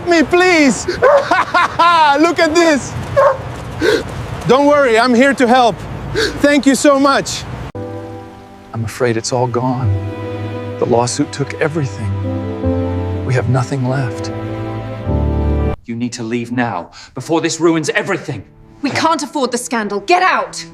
help me, please. Look at this. Don't worry, I'm here to help. Thank you so much. I'm afraid it's all gone. The lawsuit took everything. We have nothing left. You need to leave now, before this ruins everything. We can't afford the scandal. Get out!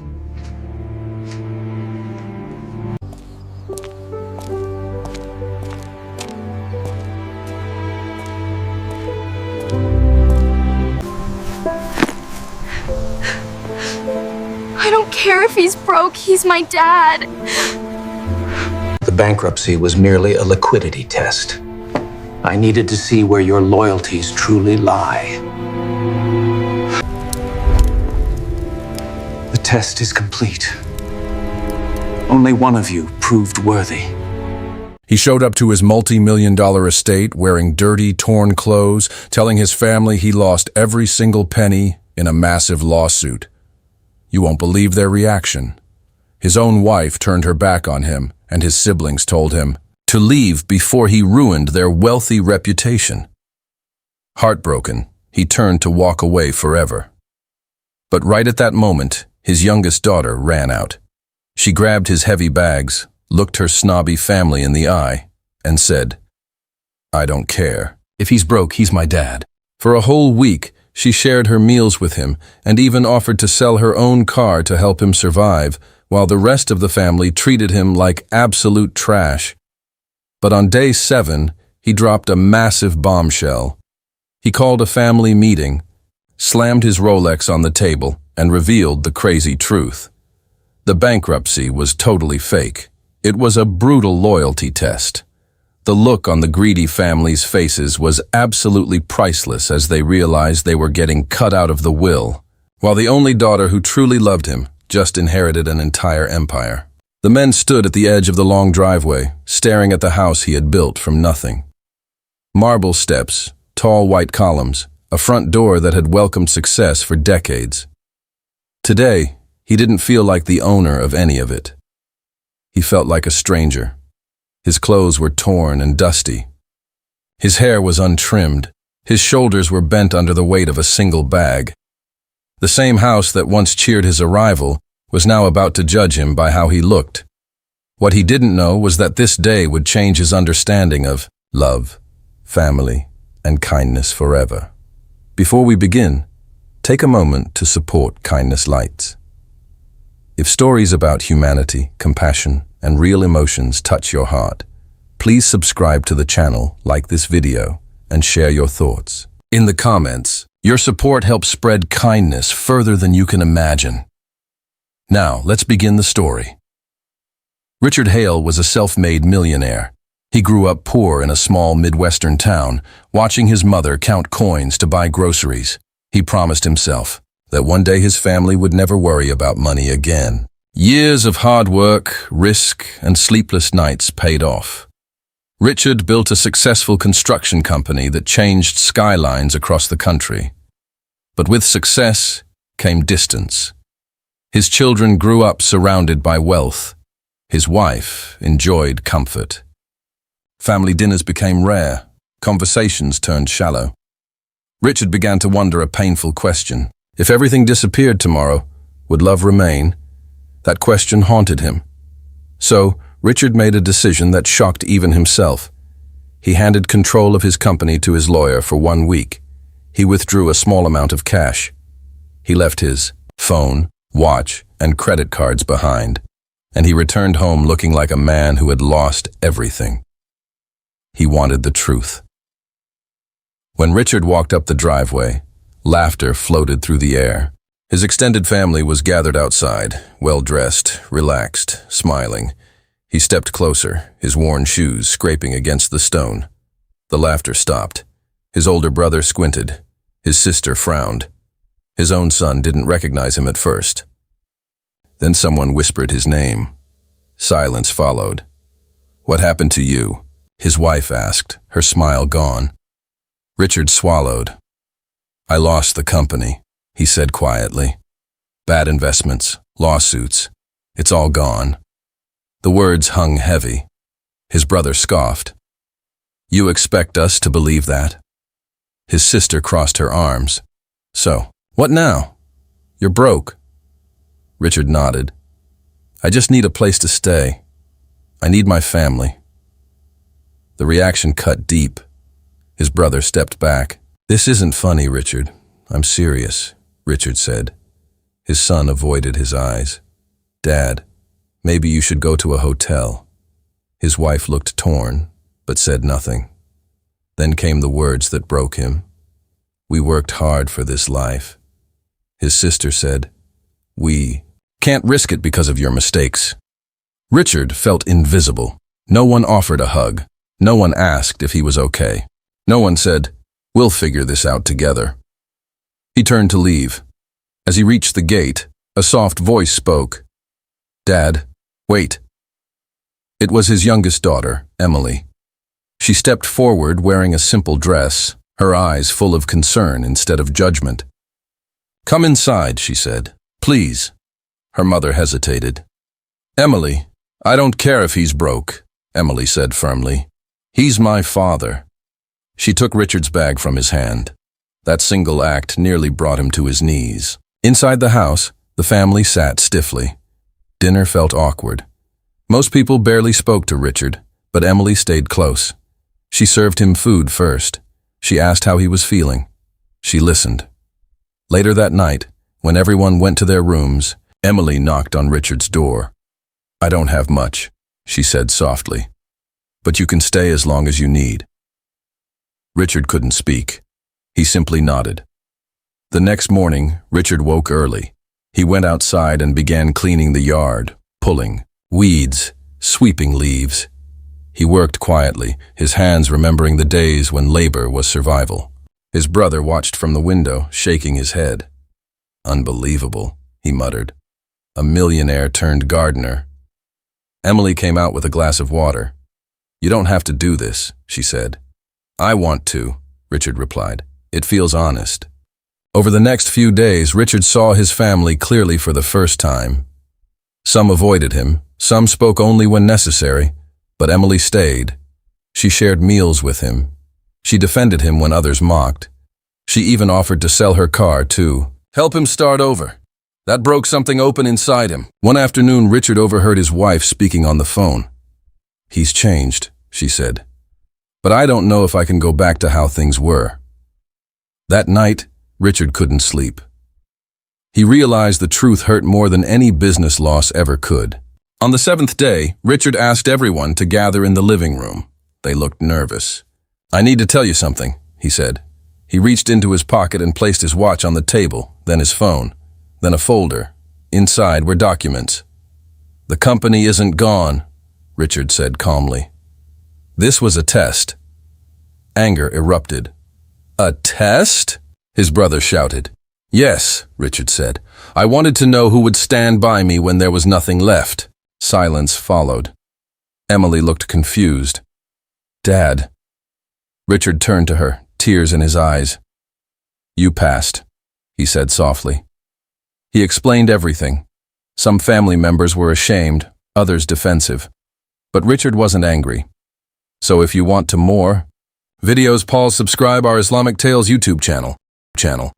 I don't care if he's broke. He's my dad. The bankruptcy was merely a liquidity test. I needed to see where your loyalties truly lie. The test is complete. Only one of you proved worthy. He showed up to his multi-million-dollar estate wearing dirty, torn clothes, telling his family he lost every single penny in a massive lawsuit. You won't believe their reaction. His own wife turned her back on him, and his siblings told him to leave before he ruined their wealthy reputation. Heartbroken, he turned to walk away forever. But right at that moment, his youngest daughter ran out. She grabbed his heavy bags, looked her snobby family in the eye, and said, "I don't care. If he's broke, he's my dad." For a whole week, she shared her meals with him and even offered to sell her own car to help him survive, while the rest of the family treated him like absolute trash. But on day 7, he dropped a massive bombshell. He called a family meeting, slammed his Rolex on the table, and revealed the crazy truth. The bankruptcy was totally fake. It was a brutal loyalty test. The look on the greedy family's faces was absolutely priceless as they realized they were getting cut out of the will, while the only daughter who truly loved him just inherited an entire empire. The men stood at the edge of the long driveway, staring at the house he had built from nothing. Marble steps, tall white columns, a front door that had welcomed success for decades. Today, he didn't feel like the owner of any of it. He felt like a stranger. His clothes were torn and dusty. His hair was untrimmed. His shoulders were bent under the weight of a single bag. The same house that once cheered his arrival was now about to judge him by how he looked. What he didn't know was that this day would change his understanding of love, family, and kindness forever. Before we begin, take a moment to support Kindness Lights. If stories about humanity, compassion, and real emotions touch your heart, please subscribe to the channel, like this video, and share your thoughts. In the comments, your support helps spread kindness further than you can imagine. Now, let's begin the story. Richard Hale was a self-made millionaire. He grew up poor in a small Midwestern town, watching his mother count coins to buy groceries. He promised himself that one day his family would never worry about money again. Years of hard work, risk, and sleepless nights paid off. Richard built a successful construction company that changed skylines across the country. But with success came distance. His children grew up surrounded by wealth. His wife enjoyed comfort. Family dinners became rare. Conversations turned shallow. Richard began to wonder a painful question. If everything disappeared tomorrow, would love remain? That question haunted him. So, Richard made a decision that shocked even himself. He handed control of his company to his lawyer for 1 week. He withdrew a small amount of cash. He left his phone, watch, and credit cards behind, and he returned home looking like a man who had lost everything. He wanted the truth. When Richard walked up the driveway, laughter floated through the air. His extended family was gathered outside, well-dressed, relaxed, smiling. He stepped closer, his worn shoes scraping against the stone. The laughter stopped. His older brother squinted. His sister frowned. His own son didn't recognize him at first. Then someone whispered his name. Silence followed. "What happened to you?" his wife asked, her smile gone. Richard swallowed. "I lost the company," he said quietly. "Bad investments, lawsuits, it's all gone." The words hung heavy. His brother scoffed. "You expect us to believe that?" His sister crossed her arms. So, what now? You're broke. Richard nodded. I just need a place to stay. I need my family. The reaction cut deep. His brother stepped back. This isn't funny, Richard. I'm serious, Richard said. His son avoided his eyes. Dad, maybe you should go to a hotel. His wife looked torn, but said nothing. Then came the words that broke him. We worked hard for this life. His sister said, We can't risk it because of your mistakes. Richard felt invisible. No one offered a hug. No one asked if he was okay. No one said, We'll figure this out together. He turned to leave. As he reached the gate, a soft voice spoke. Dad, wait. It was his youngest daughter, Emily. She stepped forward wearing a simple dress, her eyes full of concern instead of judgment. Come inside, she said. Please. Her mother hesitated. Emily, I don't care if he's broke, Emily said firmly. He's my father. She took Richard's bag from his hand. That single act nearly brought him to his knees. Inside the house, the family sat stiffly. Dinner felt awkward. Most people barely spoke to Richard, but Emily stayed close. She served him food first. She asked how he was feeling. She listened. Later that night, when everyone went to their rooms, Emily knocked on Richard's door. I don't have much, she said softly, but you can stay as long as you need. Richard couldn't speak. He simply nodded. The next morning, Richard woke early. He went outside and began cleaning the yard, pulling weeds, sweeping leaves. He worked quietly, his hands remembering the days when labor was survival. His brother watched from the window, shaking his head. Unbelievable, he muttered. A millionaire turned gardener. Emily came out with a glass of water. You don't have to do this, she said. I want to, Richard replied. It feels honest. Over the next few days, Richard saw his family clearly for the first time. Some avoided him, some spoke only when necessary, but Emily stayed. She shared meals with him. She defended him when others mocked. She even offered to sell her car, too. Help him start over. That broke something open inside him. One afternoon, Richard overheard his wife speaking on the phone. He's changed, she said. But I don't know if I can go back to how things were. That night, Richard couldn't sleep. He realized the truth hurt more than any business loss ever could. On the 7th day, Richard asked everyone to gather in the living room. They looked nervous. I need to tell you something, he said. He reached into his pocket and placed his watch on the table, then his phone, then a folder. Inside were documents. The company isn't gone, Richard said calmly. This was a test. Anger erupted. A test? His brother shouted. Yes, Richard said. I wanted to know who would stand by me when there was nothing left. Silence followed. Emily looked confused. Dad. Richard turned to her, tears in his eyes. You passed, he said softly. He explained everything. Some family members were ashamed, others defensive. But Richard wasn't angry. So if you want to more videos, pause, subscribe our Islamic Tales YouTube channel.